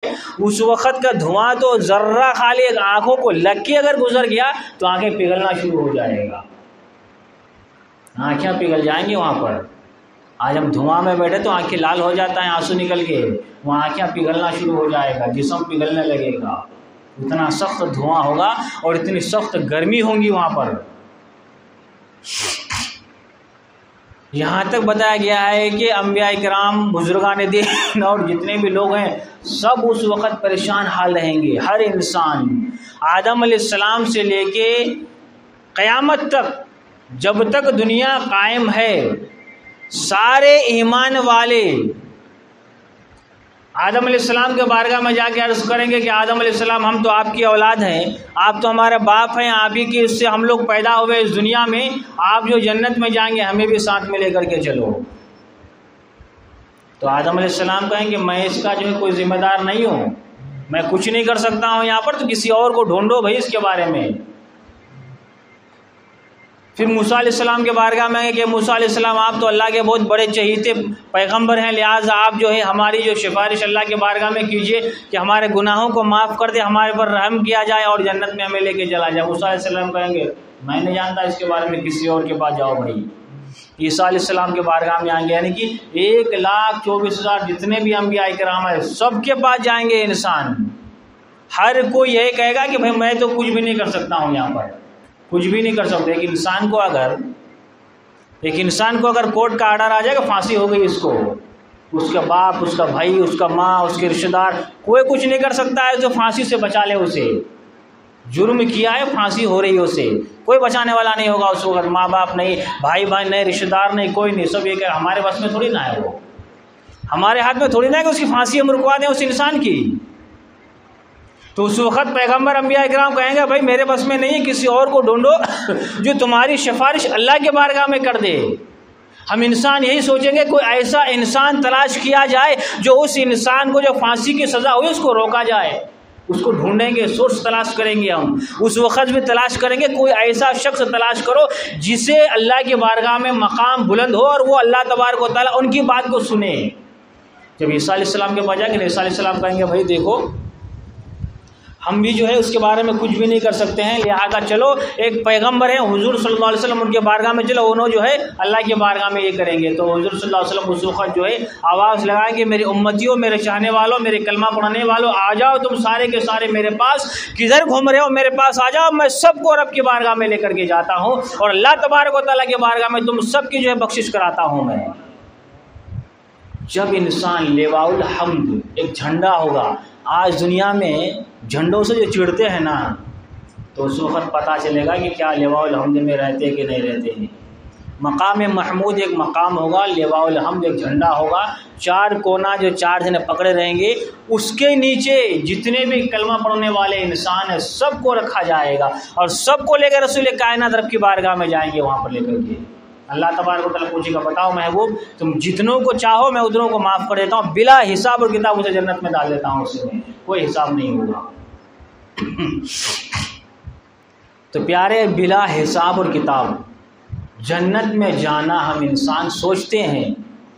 اس وقت کا دھواں تو ذرہ خالی آنکھوں کو لگ کے اگر گزر گیا تو آنکھیں پگھلنا شروع ہو جائے گا، آنکھیں پگھل جائیں گی وہاں پر۔ آج ہم دھواں میں بیٹھے تو آنکھیں لال ہو جاتا ہے آنسو نکل کے، وہاں آنکھیں پگھلنا شروع ہو جائے گا، جسم پگھلنے لگے گا، اتنا سخت دھواں ہوگا اور اتنی سخت گرمی ہوں گی وہاں پر۔ یہاں تک بتایا گیا ہے کہ انبیاء کرام، بزرگان دین اور جتنے بھی لوگ ہیں سب اس وقت پریشان حال رہیں گے۔ ہر انسان آدم علیہ السلام سے لے کے قیامت تک، جب تک دنیا قائم ہے، سارے ایمان والے آدم علیہ السلام کے بارگاہ میں جا کے عرض کریں گے کہ آدم علیہ السلام ہم تو آپ کی اولاد ہیں، آپ تو ہمارے باپ ہیں، آپ ہی کی اس سے ہم لوگ پیدا ہوئے اس دنیا میں، آپ جو جنت میں جائیں گے ہمیں بھی ساتھ میں لے کر کے چلو۔ تو آدم علیہ السلام کہیں گے میں اس کا جو ہے کوئی ذمہ دار نہیں ہوں، میں کچھ نہیں کر سکتا ہوں یہاں پر، تو کسی اور کو ڈھونڈو بھائی اس کے بارے میں۔ پھر موسیٰ علیہ السلام کے بارگاہ میں ہے کہ موسیٰ علیہ السلام آپ تو اللہ کے بہت بڑے چہیتے پیغمبر ہیں، لہٰذا آپ جو ہے ہماری جو سفارش اللہ کے بارگاہ میں کیجئے کہ ہمارے گناہوں کو معاف کر دے، ہمارے پر رحم کیا جائے اور جنت میں ہمیں لے کے چلا جائے۔ موسیٰ علیہ السلام کہیں گے میں نہیں جانتا اس کے بارے میں، کسی اور کے پاس جاؤ بھائی۔ عیسیٰ علیہ السلام کے بارگاہ میں آئیں گے، یعنی کہ 1,24,000 جتنے بھی انبیاء کرام ہیں سب کے پاس جائیں گے انسان۔ ہر کوئی یہ کہے گا کہ بھائی میں تو کچھ بھی نہیں کر سکتا ہوں یہاں پر، کچھ بھی نہیں کر سکتے۔ ایک انسان کو اگر کورٹ کا آرڈر آ جائے گا پھانسی ہو گئی اس کو، اس کا باپ، اس کا بھائی، اس کا ماں، اس کے رشتہ دار کوئی کچھ نہیں کر سکتا ہے جو پھانسی سے بچا لے اسے۔ جرم کیا ہے پھانسی ہو رہی ہے اسے، کوئی بچانے والا نہیں ہوگا اس وقت، ماں باپ نہیں، بھائی بہن نہیں، رشتہ دار نہیں، کوئی نہیں، سب یہ کہ ہمارے بس میں تھوڑی نہ ہے، وہ ہمارے ہاتھ میں تھوڑی نہ ہے کہ اس کی پھانسی ہم رکوا دیں اس انسان کی۔ تو اس وقت پیغمبر انبیاء کرام کہیں گے بھائی میرے بس میں نہیں ہے، کسی اور کو ڈھونڈو جو تمہاری سفارش اللہ کے بارگاہ میں کر دے۔ ہم انسان یہی سوچیں گے کوئی ایسا انسان تلاش کیا جائے جو اس انسان کو جو پھانسی کی سزا ہوئی اس کو روکا جائے، اس کو ڈھونڈیں گے، سورس تلاش کریں گے ہم، اس وقت بھی تلاش کریں گے کوئی ایسا شخص تلاش کرو جسے اللہ کی بارگاہ میں مقام بلند ہو اور وہ اللہ تبارک و تعالیٰ ان کی بات کو سنے۔ جب عیسیٰ علیہ السلام کے پاس جائیں گے، عیسیٰ علیہ السلام کہیں گے بھائی دیکھو ہم بھی جو ہے اس کے بارے میں کچھ بھی نہیں کر سکتے ہیں، لہذا چلو ایک پیغمبر ہیں حضور صلی اللہ علیہ وسلم، ان کے بارگاہ میں چلو، انہوں جو ہے اللہ کے بارگاہ میں یہ کریں گے۔ تو حضور صلی اللہ علیہ وسلم اس وقت جو ہے آواز لگائیں کہ میری امتیوں، میرے چاہنے والوں، میرے کلمہ پڑھنے والوں، آ جاؤ تم سارے کے سارے میرے پاس، کدھر گھوم رہے ہو میرے پاس آ جاؤ، میں سب کو رب کی بارگاہ میں لے کر کے جاتا ہوں اور اللہ تبارک و تعالیٰ کی بارگاہ میں تم سب کی جو ہے بخشش کراتا ہوں میں۔ جب انسان لیواء الحمد ایک جھنڈا ہوگا، آج دنیا میں جھنڈوں سے جو چڑھتے ہیں نا، تو اس وقت پتہ چلے گا کہ کیا لیواء الحمد میں رہتے کہ نہیں رہتے ہیں۔ مقام محمود ایک مقام ہوگا، لیواء الحمد ایک جھنڈا ہوگا، چار کونا جو چار جنے پکڑے رہیں گے، اس کے نیچے جتنے بھی کلمہ پڑھنے والے انسان ہیں سب کو رکھا جائے گا اور سب کو لے کر رسول کائنات رب کی بارگاہ میں جائیں گے، وہاں پر لے کر کے اللہ تبارک و تعالیٰ پوچھے گا بتاؤ محبوب تم جتنوں کو چاہو میں اتنوں کو معاف کر دیتا ہوں، بلا حساب اور کتاب اسے جنت میں ڈال دیتا ہوں، اس میں کوئی حساب نہیں ہوگا۔ تو پیارے، بلا حساب اور کتاب جنت میں جانا ہم انسان سوچتے ہیں،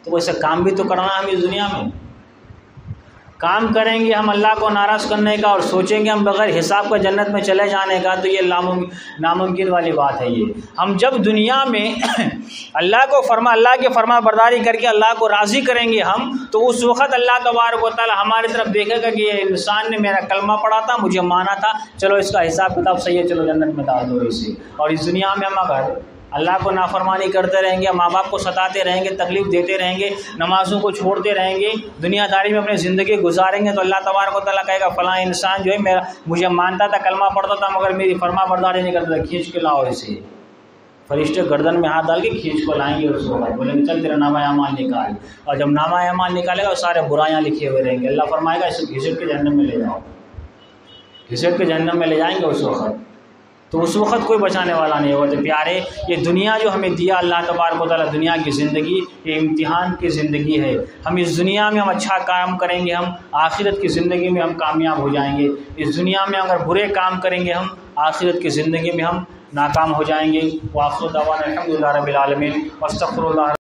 تو ویسے کام بھی تو کرنا ہم اس دنیا میں کام کریں گے ہم اللہ کو ناراض کرنے کا اور سوچیں گے ہم بغیر حساب کا جنت میں چلے جانے کا، تو یہ ناممکن والی بات ہے۔ یہ ہم جب دنیا میں اللہ کی فرما برداری کر کے اللہ کو راضی کریں گے ہم، تو اس وقت اللہ تبارک و تعالی ہماری طرف دیکھے گا کہ یہ انسان نے میرا کلمہ پڑھا تھا، مجھے مانا تھا، چلو اس کا حساب کتاب صحیح ہے، چلو جنت میں ڈال دو اسے۔ اور اس دنیا میں ہم اگر اللہ کو نافرمانی کرتے رہیں گے، ماں باپ کو ستاتے رہیں گے، تکلیف دیتے رہیں گے، نمازوں کو چھوڑتے رہیں گے، دنیا داری میں اپنی زندگی گزاریں گے، تو اللہ تبارک و تعالیٰ کہے گا فلاں انسان جو ہے مجھے مانتا تھا، کلمہ پڑھتا تھا، مگر میری فرما برداری نہیں کرتا تھا، کھینچ کے لاؤ اسے۔ فرشتے گردن میں ہاتھ ڈال کے کھینچ کو لائیں گے، اس کو بولیں گے چل تیرا نامہ اعمال نکال، اور جب نامہ اعمال نکالے گا سارے برائیاں لکھے ہوئے رہیں گے، اللہ فرمائے گا اسے گھسیٹ کے جہنم میں لے جاؤ، گھسیٹ کے جہنم میں لے جائیں گے اس وقت، تو اس وقت کوئی بچانے والا نہیں ہوگا۔ تو پیارے، یہ دنیا جو ہمیں دیا اللہ تبارک و تعالیٰ، دنیا کی زندگی یہ امتحان کی زندگی ہے۔ ہم اس دنیا میں ہم اچھا کام کریں گے، ہم آخرت کی زندگی میں ہم کامیاب ہو جائیں گے، اس دنیا میں اگر برے کام کریں گے ہم آخرت کی زندگی میں ہم ناکام ہو جائیں گے۔ وآخر دعوانا الحمد للہ رب العالمین، واستغفر اللہ۔